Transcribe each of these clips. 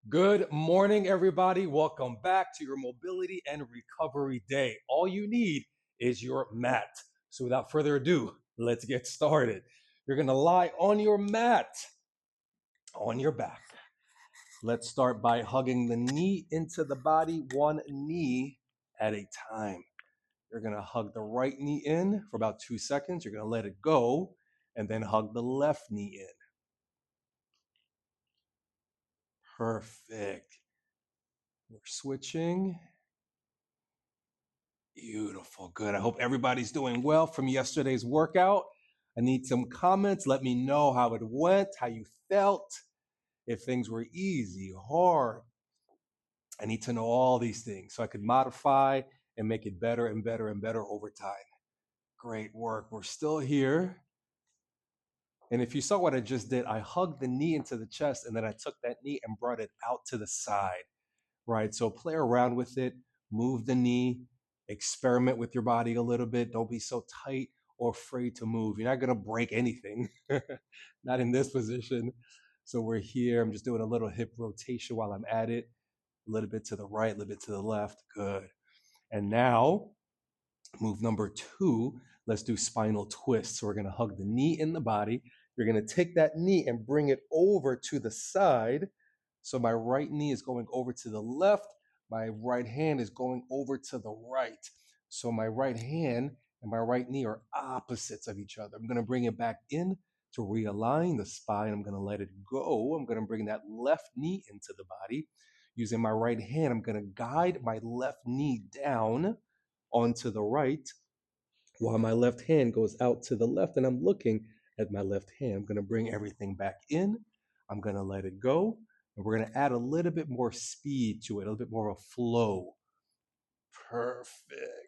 Good morning, everybody. Welcome back to your mobility and recovery day. All you need is your mat. So without further ado, let's get started. You're going to lie on your mat, on your back. Let's start by hugging the knee into the body, one knee at a time. You're going to hug the right knee in for about 2 seconds. You're going to let it go and then hug the left knee in. Perfect. We're switching. Beautiful. Good. I hope everybody's doing well from yesterday's workout. I need some comments. Let me know how it went, how you felt, if things were easy, hard. I need to know all these things so I could modify and make it better and better and better over time. Great work. We're still here. And if you saw what I just did, I hugged the knee into the chest and then I took that knee and brought it out to the side, right? So play around with it, move the knee, experiment with your body a little bit. Don't be so tight or afraid to move. You're not going to break anything, not in this position. So we're here. I'm just doing a little hip rotation while I'm at it. A little bit to the right, a little bit to the left. Good. And now, move number 2, let's do spinal twist. So we're going to hug the knee in the body. You're going to take that knee and bring it over to the side. So my right knee is going over to the left. My right hand is going over to the right. So my right hand and my right knee are opposites of each other. I'm going to bring it back in to realign the spine. I'm going to let it go. I'm going to bring that left knee into the body. Using my right hand, I'm going to guide my left knee down onto the right while my left hand goes out to the left and I'm looking at my left hand. I'm going to bring everything back in. I'm going to let it go. And we're going to add a little bit more speed to it, a little bit more of a flow. Perfect.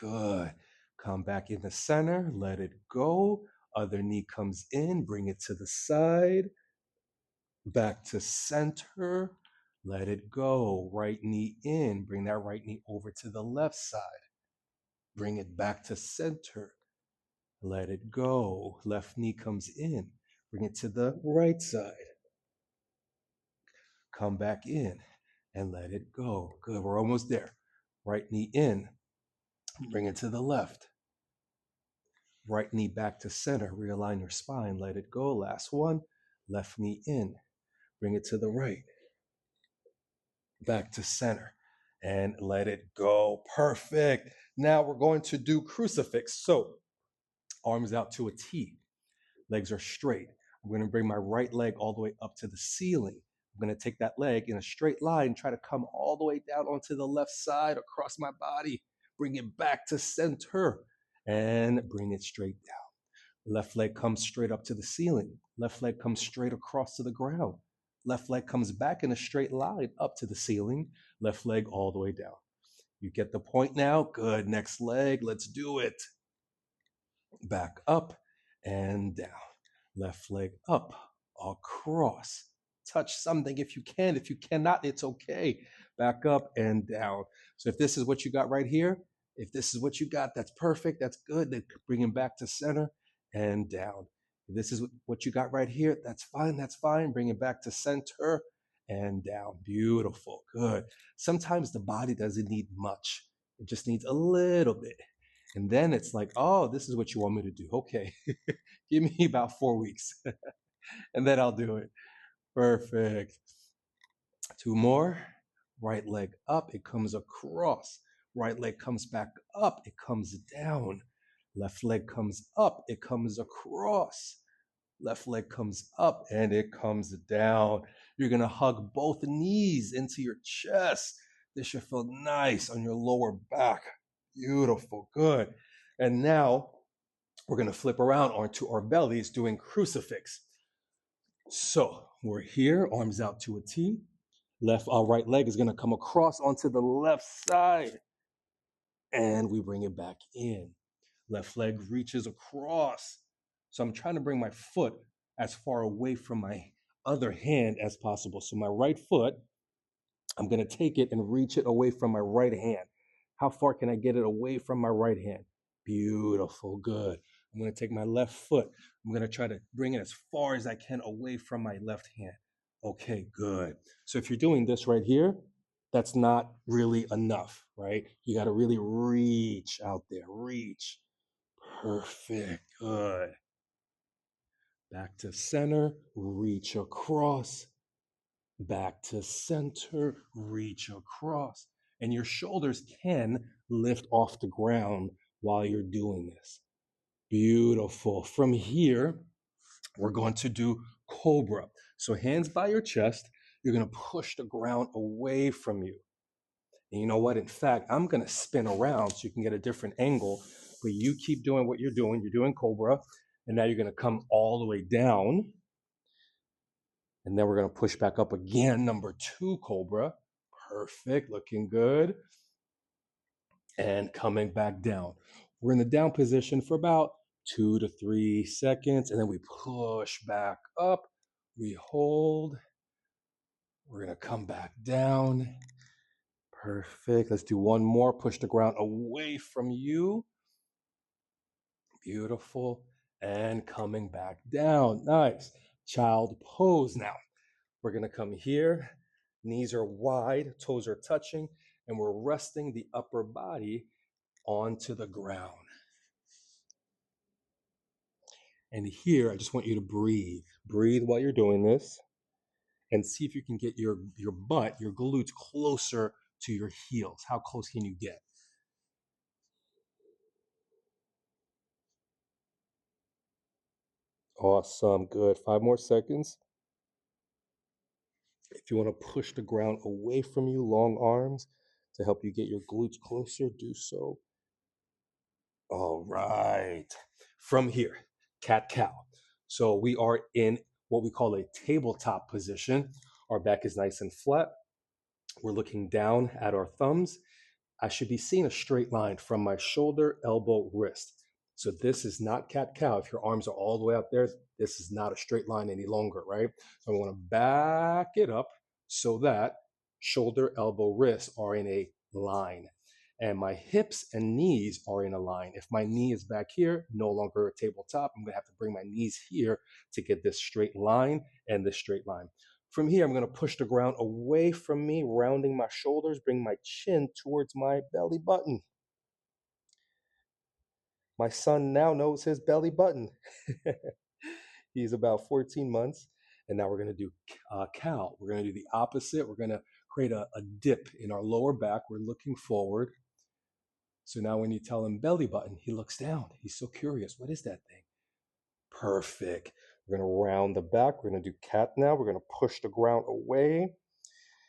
Good. Come back in the center. Let it go. Other knee comes in. Bring it to the side. Back to center. Let it go. Right knee in. Bring that right knee over to the left side. Bring it back to center. Let it go. Left knee comes in. Bring it to the right side. Come back in and let it go. Good. We're almost there. Right knee in. Bring it to the left. Right knee back to center. Realign your spine. Let it go. Last one. Left knee in. Bring it to the right. Back to center. And let it go. Perfect. Now we're going to do crucifix. So arms out to a T. Legs are straight. I'm going to bring my right leg all the way up to the ceiling. I'm going to take that leg in a straight line, try to come all the way down onto the left side across my body. Bring it back to center and bring it straight down. Left leg comes straight up to the ceiling. Left leg comes straight across to the ground. Left leg comes back in a straight line up to the ceiling. Left leg all the way down. You get the point now? Good. Next leg. Let's do it. Back up and down. Left leg up, across. Touch something if you can. If you cannot, it's okay. Back up and down. So if this is what you got right here, if this is what you got, that's perfect. That's good. Then bring him back to center and down. If this is what you got right here, that's fine. That's fine. Bring it back to center and down. Beautiful. Good. Sometimes the body doesn't need much. It just needs a little bit. And then it's like, oh, this is what you want me to do. Okay. Give me about 4 weeks and then I'll do it. Perfect. 2 more. Right leg up. It comes across. Right leg comes back up. It comes down. Left leg comes up. It comes across. Left leg comes up and it comes down. You're going to hug both knees into your chest. This should feel nice on your lower back. Beautiful. Good. And now we're going to flip around onto our bellies doing crucifix. So we're here, arms out to a T. Our right leg is going to come across onto the left side. And we bring it back in. Left leg reaches across. So I'm trying to bring my foot as far away from my other hand as possible. So my right foot, I'm going to take it and reach it away from my right hand. How far can I get it away from my right hand? Beautiful, good. I'm going to take my left foot. I'm going to try to bring it as far as I can away from my left hand. Okay, good. So if you're doing this right here, that's not really enough, right? You got to really reach out there. Reach. Perfect. Good. Back to center. Reach across. Back to center. Reach across. And your shoulders can lift off the ground while you're doing this. Beautiful. From here, we're going to do Cobra. So hands by your chest, you're going to push the ground away from you. And you know what? In fact, I'm going to spin around so you can get a different angle, but you keep doing what you're doing. You're doing Cobra, and now you're going to come all the way down. And then we're going to push back up again, number 2 Cobra. Perfect, looking good. And coming back down. We're in the down position for about 2 to 3 seconds, and then we push back up. We hold. We're going to come back down. Perfect. Let's do one more. Push the ground away from you. Beautiful. And coming back down. Nice. Child pose now. We're going to come here. Knees are wide, toes are touching, and we're resting the upper body onto the ground. And here, I just want you to breathe. Breathe while you're doing this. And see if you can get your butt, your glutes closer to your heels. How close can you get? Awesome. Good. 5 more seconds. If you want to push the ground away from you, long arms to help you get your glutes closer, do so. All right. From here, cat-cow. So we are in what we call a tabletop position. Our back is nice and flat. We're looking down at our thumbs. I should be seeing a straight line from my shoulder, elbow, wrist. So this is not cat-cow. If your arms are all the way up there, this is not a straight line any longer, right? So I want to back it up so that shoulder, elbow, wrist are in a line. And my hips and knees are in a line. If my knee is back here, no longer a tabletop, I'm going to have to bring my knees here to get this straight line and this straight line. From here, I'm going to push the ground away from me, rounding my shoulders, bring my chin towards my belly button. My son now knows his belly button. He's about 14 months. And now we're going to do cow. We're going to do the opposite. We're going to create a dip in our lower back. We're looking forward. So now when you tell him belly button, he looks down. He's so curious. What is that thing? Perfect. We're going to round the back. We're going to do cat now. We're going to push the ground away.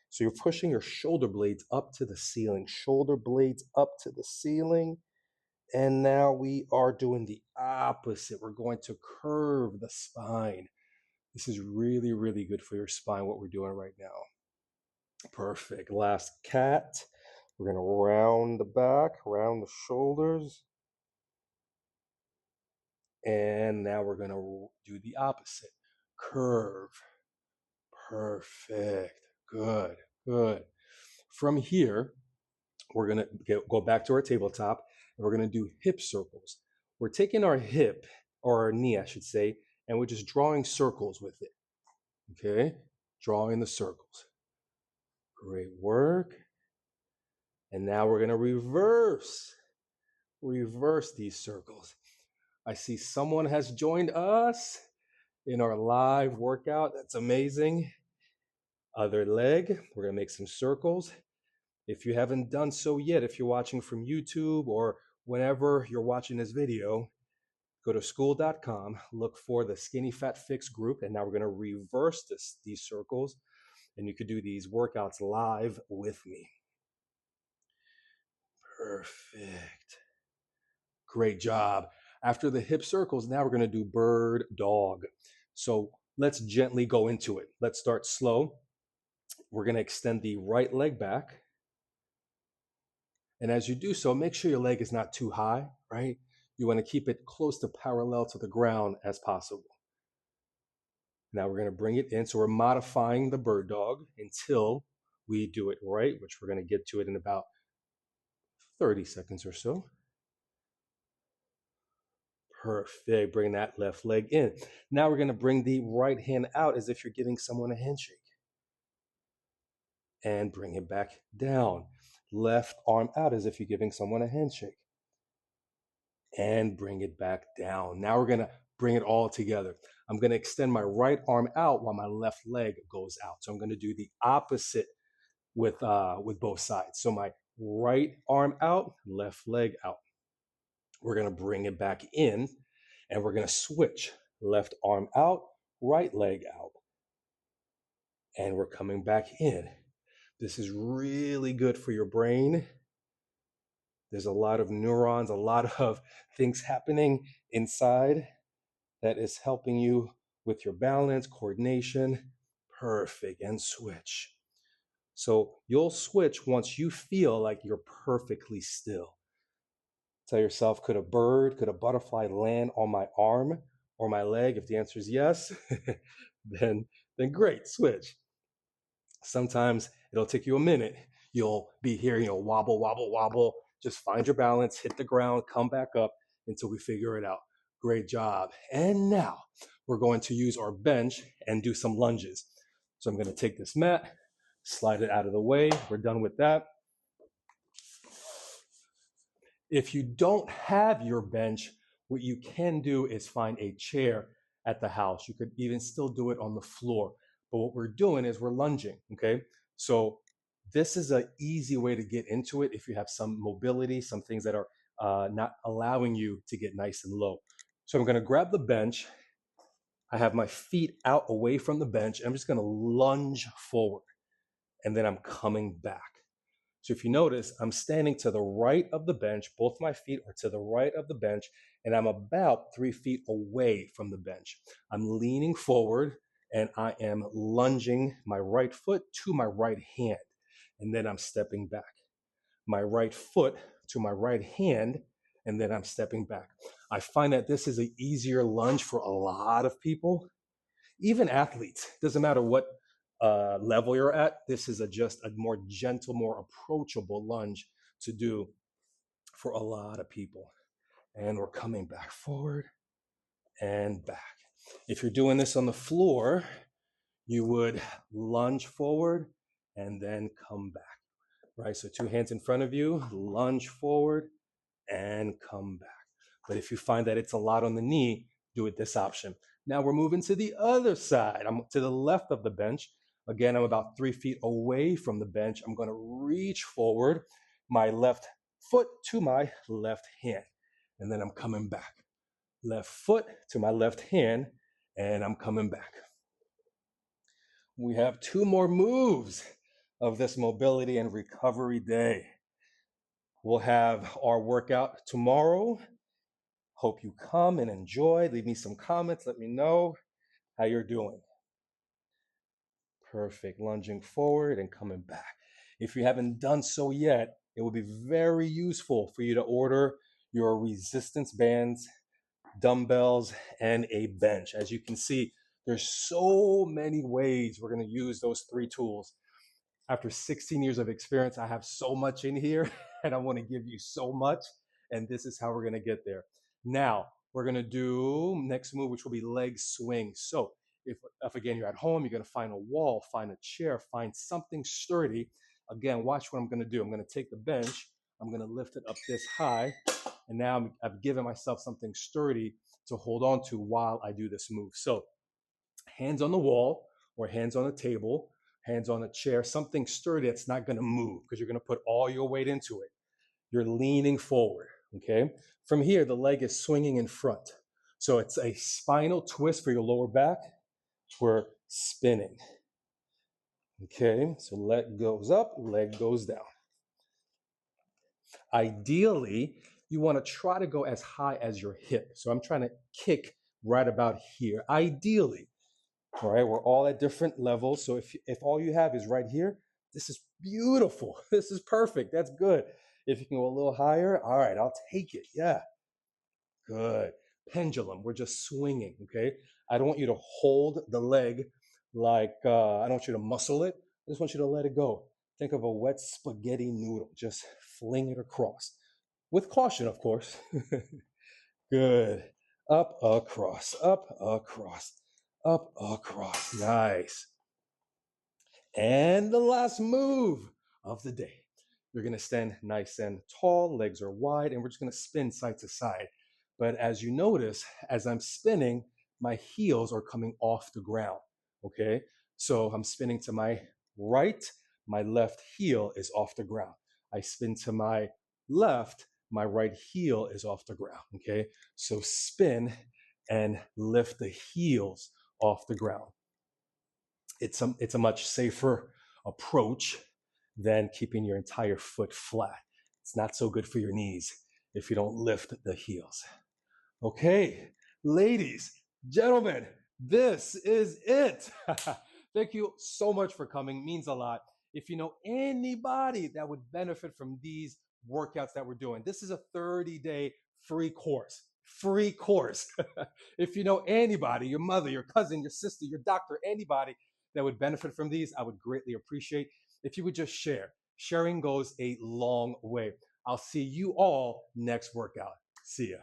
So you're pushing your shoulder blades up to the ceiling. Shoulder blades up to the ceiling. And now we are doing the opposite. We're going to curve the spine. This is really, really good for your spine, what we're doing right now. Perfect. Last cat. We're going to round the back, round the shoulders. And now we're going to do the opposite. Curve. Perfect. Good, good. From here, we're going to go back to our tabletop, and we're going to do hip circles. We're taking our hip, or our knee, I should say, and we're just drawing circles with it. Okay? Drawing the circles. Great work. And now we're going to reverse these circles. I see someone has joined us in our live workout. That's amazing. Other leg, we're going to make some circles. If you haven't done so yet, if you're watching from YouTube or whenever you're watching this video, go to school.com, look for the Skinny Fat Fix group, and now we're going to reverse these circles, and you could do these workouts live with me. Perfect. Great job. After the hip circles, now we're going to do bird dog. So let's gently go into it. Let's start slow. We're going to extend the right leg back. And as you do so, make sure your leg is not too high, right? You want to keep it close to parallel to the ground as possible. Now we're going to bring it in. So we're modifying the bird dog until we do it right, which we're going to get to it in about 30 seconds or so. Perfect. Bring that left leg in. Now we're going to bring the right hand out as if you're giving someone a handshake. and bring it back down. Left arm out as if you're giving someone a handshake and bring it back down. Now we're going to bring it all together. I'm going to extend my right arm out while my left leg goes out. So I'm going to do the opposite with both sides. So my right arm out, left leg out. We're going to bring it back in and we're going to switch. Left arm out, right leg out. And we're coming back in. This is really good for your brain. There's a lot of neurons, a lot of things happening inside that is helping you with your balance, coordination. Perfect. And switch. So you'll switch once you feel like you're perfectly still. Tell yourself, could a bird, could a butterfly land on my arm or my leg? If the answer is yes, then great, switch. Sometimes it'll take you a minute. You'll be here, wobble, wobble, wobble. Just find your balance, hit the ground, come back up until we figure it out. Great job. And now we're going to use our bench and do some lunges. So I'm going to take this mat, slide it out of the way. We're done with that. If you don't have your bench, what you can do is find a chair at the house. You could even still do it on the floor. But what we're doing is we're lunging, okay? So this is an easy way to get into it if you have some mobility, some things that are not allowing you to get nice and low. So I'm going to grab the bench. I have my feet out away from the bench. I'm just going to lunge forward, and then I'm coming back. So if you notice, I'm standing to the right of the bench. Both my feet are to the right of the bench, and I'm about 3 feet away from the bench. I'm leaning forward, and I am lunging my right foot to my right hand, and then I'm stepping back. My right foot to my right hand, and then I'm stepping back. I find that this is an easier lunge for a lot of people, even athletes. Doesn't matter what level you're at. This is just a more gentle, more approachable lunge to do for a lot of people. And we're coming back forward and back. If you're doing this on the floor, you would lunge forward and then come back, right? So 2 hands in front of you, lunge forward and come back. But if you find that it's a lot on the knee, do it this option. Now we're moving to the other side. I'm to the left of the bench. Again, I'm about 3 feet away from the bench. I'm going to reach forward, my left foot to my left hand, and then I'm coming back. Left foot to my left hand, and I'm coming back. We have 2 more moves of this mobility and recovery day. We'll have our workout tomorrow. Hope you come and enjoy. Leave me some comments. Let me know how you're doing. Perfect. Lunging forward and coming back. If you haven't done so yet, it would be very useful for you to order your resistance bands, dumbbells, and a bench. As you can see, there's so many ways we're going to use those 3 tools. After 16 years of experience, I have so much in here, and I want to give you so much, and this is how we're going to get there. Now, we're going to do next move, which will be leg swing. So if again, you're at home, you're going to find a wall, find a chair, find something sturdy. Again, watch what I'm going to do. I'm going to take the bench. I'm going to lift it up this high, and now I've given myself something sturdy to hold on to while I do this move. So hands on the wall or hands on the table, hands on a chair, something sturdy that's not going to move because you're going to put all your weight into it. You're leaning forward, okay? From here, the leg is swinging in front. So it's a spinal twist for your lower back. We're spinning. Okay, so leg goes up, leg goes down. Ideally, you want to try to go as high as your hip. So I'm trying to kick right about here. Ideally, all right, we're all at different levels. So if all you have is right here, this is beautiful. This is perfect. That's good. If you can go a little higher, all right, I'll take it. Yeah, good. Pendulum, we're just swinging, okay? I don't want you to hold the leg like, I don't want you to muscle it. I just want you to let it go. Think of a wet spaghetti noodle. Just fling it across. With caution, of course. Good. Up, across, up, across, up, across. Nice. And the last move of the day. You're gonna stand nice and tall, legs are wide, and we're just gonna spin side to side. But as you notice, as I'm spinning, my heels are coming off the ground, okay? So I'm spinning to my right, my left heel is off the ground. I spin to my left, my right heel is off the ground, okay? So spin and lift the heels off the ground. It's a much safer approach than keeping your entire foot flat. It's not so good for your knees if you don't lift the heels. Okay, ladies, gentlemen, this is it. Thank you so much for coming. It means a lot. If you know anybody that would benefit from these workouts that we're doing, this is a 30-day free course. Free course. If you know anybody, your mother, your cousin, your sister, your doctor, anybody that would benefit from these, I would greatly appreciate if you would just share. Sharing goes a long way. I'll see you all next workout. See ya.